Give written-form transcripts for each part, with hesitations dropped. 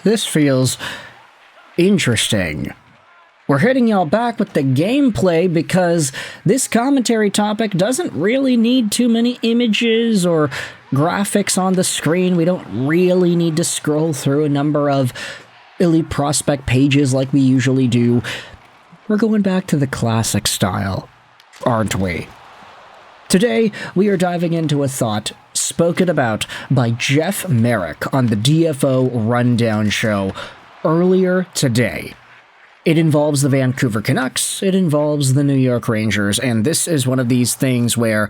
This feels interesting. We're hitting y'all back with the gameplay because this commentary topic doesn't really need too many images or graphics on the screen. We don't really need to scroll through a number of elite prospect pages like we usually do. We're going back to the classic style, aren't we? Today, we are diving into a thought spoken about by Jeff Marek on the DFO Rundown show earlier today. It involves the Vancouver Canucks, it involves the New York Rangers, and this is one of these things where,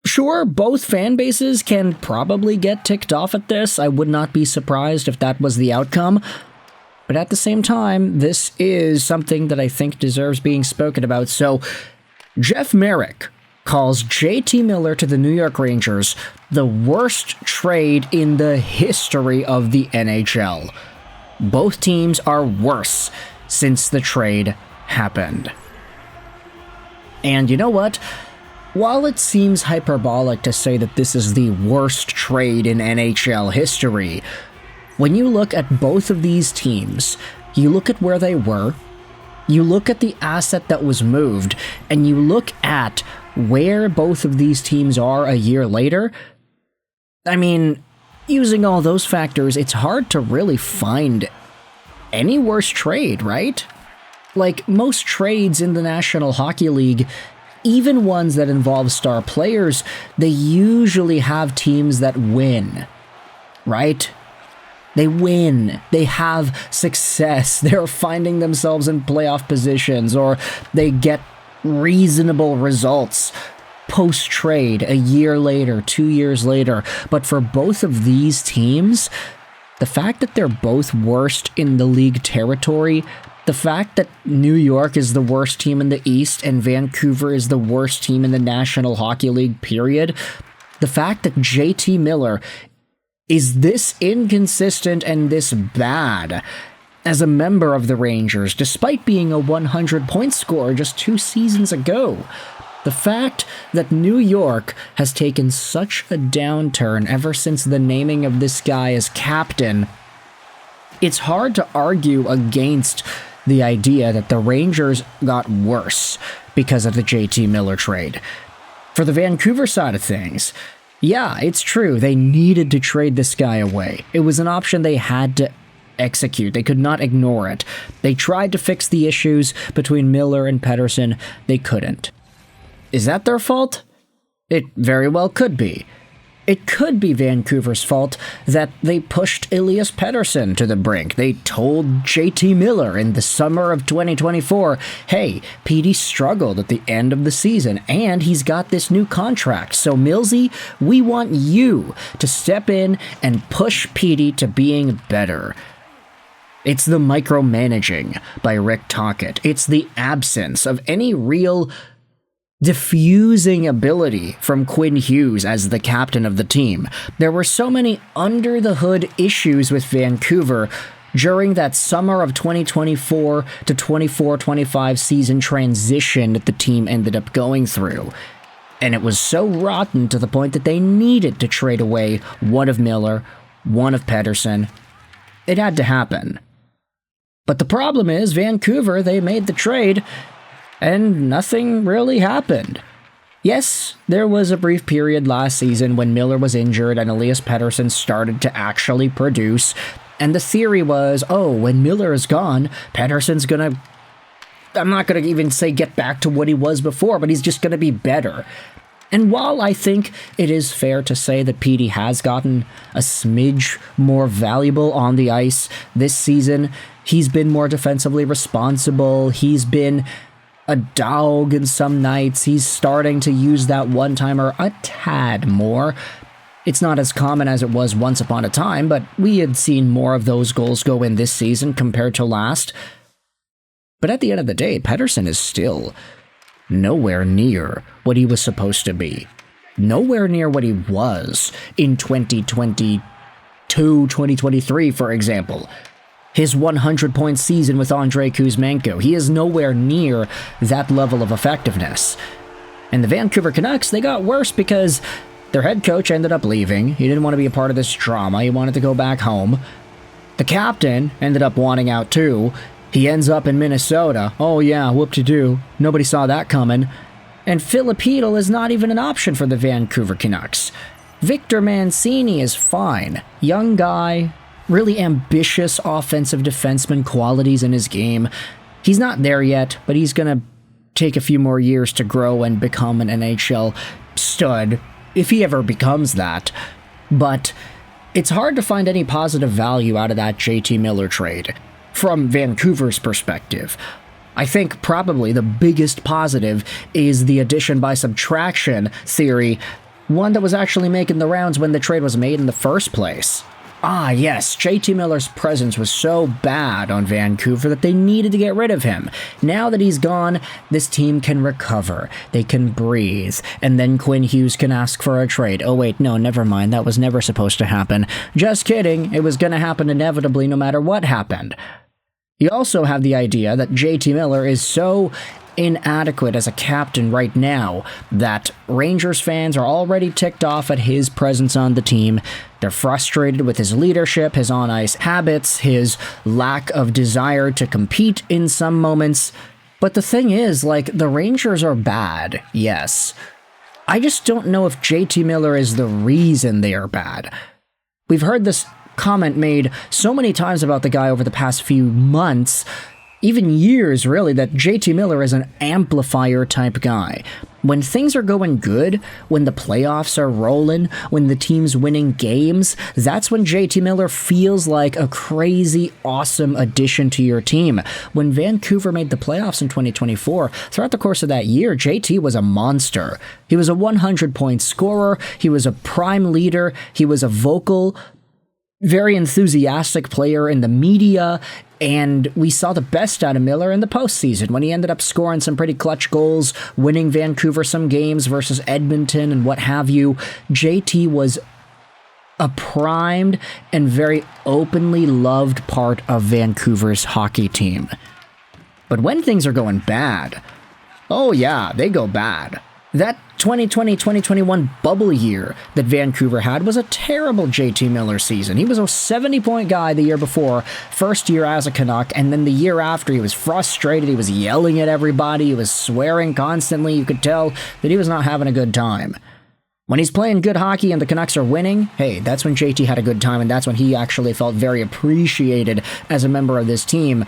sure, both fan bases can probably get ticked off at this. I would not be surprised if that was the outcome. But at the same time, this is something that I think deserves being spoken about. So, Jeff Marek calls JT Miller to the New York Rangers the worst trade in the history of the NHL. Both teams are worse since the trade happened. And you know what? While it seems hyperbolic to say that this is the worst trade in NHL history, when you look at both of these teams, you look at where they were, you look at the asset that was moved, and you look at where both of these teams are a year later, I mean, using all those factors, it's hard to really find any worse trade, right? Like, most trades in the National Hockey League, even ones that involve star players, they usually have teams that win, right? They win. They have success. They're finding themselves in playoff positions, or they get reasonable results post-trade a year later, 2 years later. But for both of these teams, the fact that they're both worst in the league territory, the fact that New York is the worst team in the East and Vancouver is the worst team in the National Hockey League, period, the fact that JT Miller is this inconsistent and this bad as a member of the Rangers, despite being a 100-point scorer just 2 seasons ago. The fact that New York has taken such a downturn ever since the naming of this guy as captain, it's hard to argue against the idea that the Rangers got worse because of the JT Miller trade. For the Vancouver side of things, yeah, it's true, they needed to trade this guy away. It was an option they had to execute. They could not ignore it. They tried to fix the issues between Miller and Pettersson. They couldn't. Is that their fault? It very well could be. It could be Vancouver's fault that they pushed Elias Pettersson to the brink. They told JT Miller in the summer of 2024, hey, Petey struggled at the end of the season, and he's got this new contract. So, Millsy, we want you to step in and push Petey to being better. It's the micromanaging by Rick Tocchet. It's the absence of any real diffusing ability from Quinn Hughes as the captain of the team. There were so many under-the-hood issues with Vancouver during that summer of 2024 to 24-25 season transition that the team ended up going through. And it was so rotten to the point that they needed to trade away one of Miller, one of Pettersson. It had to happen. But the problem is, Vancouver, they made the trade, and nothing really happened. Yes, there was a brief period last season when Miller was injured and Elias Pettersson started to actually produce, and the theory was, oh, when Miller is gone, Pettersson's gonna, I'm not gonna even say get back to what he was before, but he's just gonna be better. And while I think it is fair to say that Petey has gotten a smidge more valuable on the ice this season, he's been more defensively responsible, he's been a dog in some nights, he's starting to use that one-timer a tad more. It's not as common as it was once upon a time, but we had seen more of those goals go in this season compared to last. But at the end of the day, Pettersson is still nowhere near what he was supposed to be. Nowhere near what he was in 2022, 2023, for example. His 100-point season with Andrei Kuzmenko. He is nowhere near that level of effectiveness. And the Vancouver Canucks, they got worse because Their head coach ended up leaving. He didn't want to be a part of this drama. He wanted to go back home. The captain ended up wanting out too. He ends up in Minnesota. Oh yeah, whoop-de-doo. Nobody saw that coming. And Filipino is not even an option for the Vancouver Canucks. Victor Mancini is fine. Young guy, really ambitious offensive defenseman qualities in his game. He's not there yet, but he's going to take a few more years to grow and become an NHL stud, if he ever becomes that. But it's hard to find any positive value out of that JT Miller trade, from Vancouver's perspective. I think probably the biggest positive is the addition by subtraction theory, one that was actually making the rounds when the trade was made in the first place. Ah, yes, JT Miller's presence was so bad on Vancouver that they needed to get rid of him. Now that he's gone, this team can recover. They can breathe. And then Quinn Hughes can ask for a trade. Oh wait, no, never mind. That was never supposed to happen. Just kidding. It was going to happen inevitably no matter what happened. You also have the idea that JT Miller is so inadequate as a captain right now that Rangers fans are already ticked off at his presence on the team. They're frustrated with his leadership, his on-ice habits, his lack of desire to compete in some moments. But the thing is, like, the Rangers are bad, yes. I just don't know if JT Miller is the reason they are bad. We've heard this comment made so many times about the guy over the past few months, even years really, that JT Miller is an amplifier type guy. When things are going good, when the playoffs are rolling, when the team's winning games, that's when JT Miller feels like a crazy awesome addition to your team. When Vancouver made the playoffs in 2024, throughout the course of that year, JT was a monster. He was a 100-point scorer, he was a prime leader, he was a vocal, very enthusiastic player in the media, and we saw the best out of Miller in the postseason when he ended up scoring some pretty clutch goals, winning Vancouver some games versus Edmonton and what have you. JT was a primed and very openly loved part of Vancouver's hockey team. But when things are going bad, oh yeah, they go bad. That 2020-2021 bubble year that Vancouver had was a terrible JT Miller season. He was a 70-point guy the year before, first year as a Canuck, and then the year after he was frustrated, he was yelling at everybody, he was swearing constantly. You could tell that he was not having a good time. When he's playing good hockey and the Canucks are winning, hey, that's when JT had a good time, and that's when he actually felt very appreciated as a member of this team.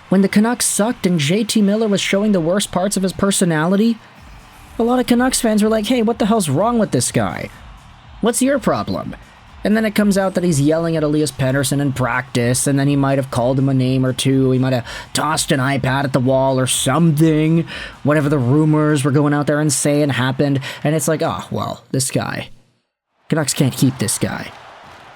When the Canucks sucked and JT Miller was showing the worst parts of his personality, a lot of Canucks fans were like, hey, what the hell's wrong with this guy? What's your problem? And then it comes out that he's yelling at Elias Pettersson in practice, and then he might have called him a name or two, he might have tossed an iPad at the wall or something, whatever the rumors were going out there and saying happened, and it's like, oh, well, this guy. Canucks can't keep this guy.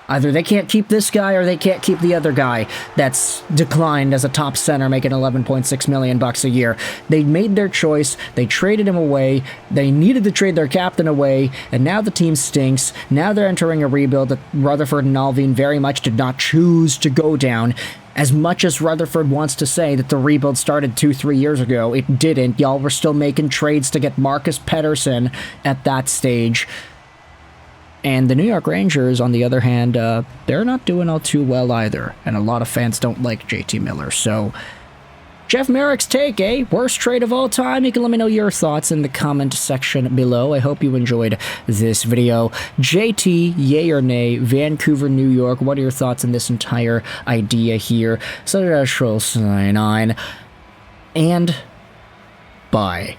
Either they can't keep this guy or they can't keep the other guy that's declined as a top center making $11.6 million a year. They made their choice. They traded him away. They needed to trade their captain away, and now the team stinks. Now they're entering a rebuild that Rutherford and Alvin very much did not choose to go down. As much as Rutherford wants to say that the rebuild started 2-3 years ago, it didn't. Y'all were still making trades to get Marcus Pettersson at that stage. And the New York Rangers, on the other hand, they're not doing all too well either. And a lot of fans don't like JT Miller. So, Jeff Marek's take, eh? Worst trade of all time? You can let me know your thoughts in the comment section below. I hope you enjoyed this video. JT, yay or nay? Vancouver, New York. What are your thoughts on this entire idea here? So, 9 and bye.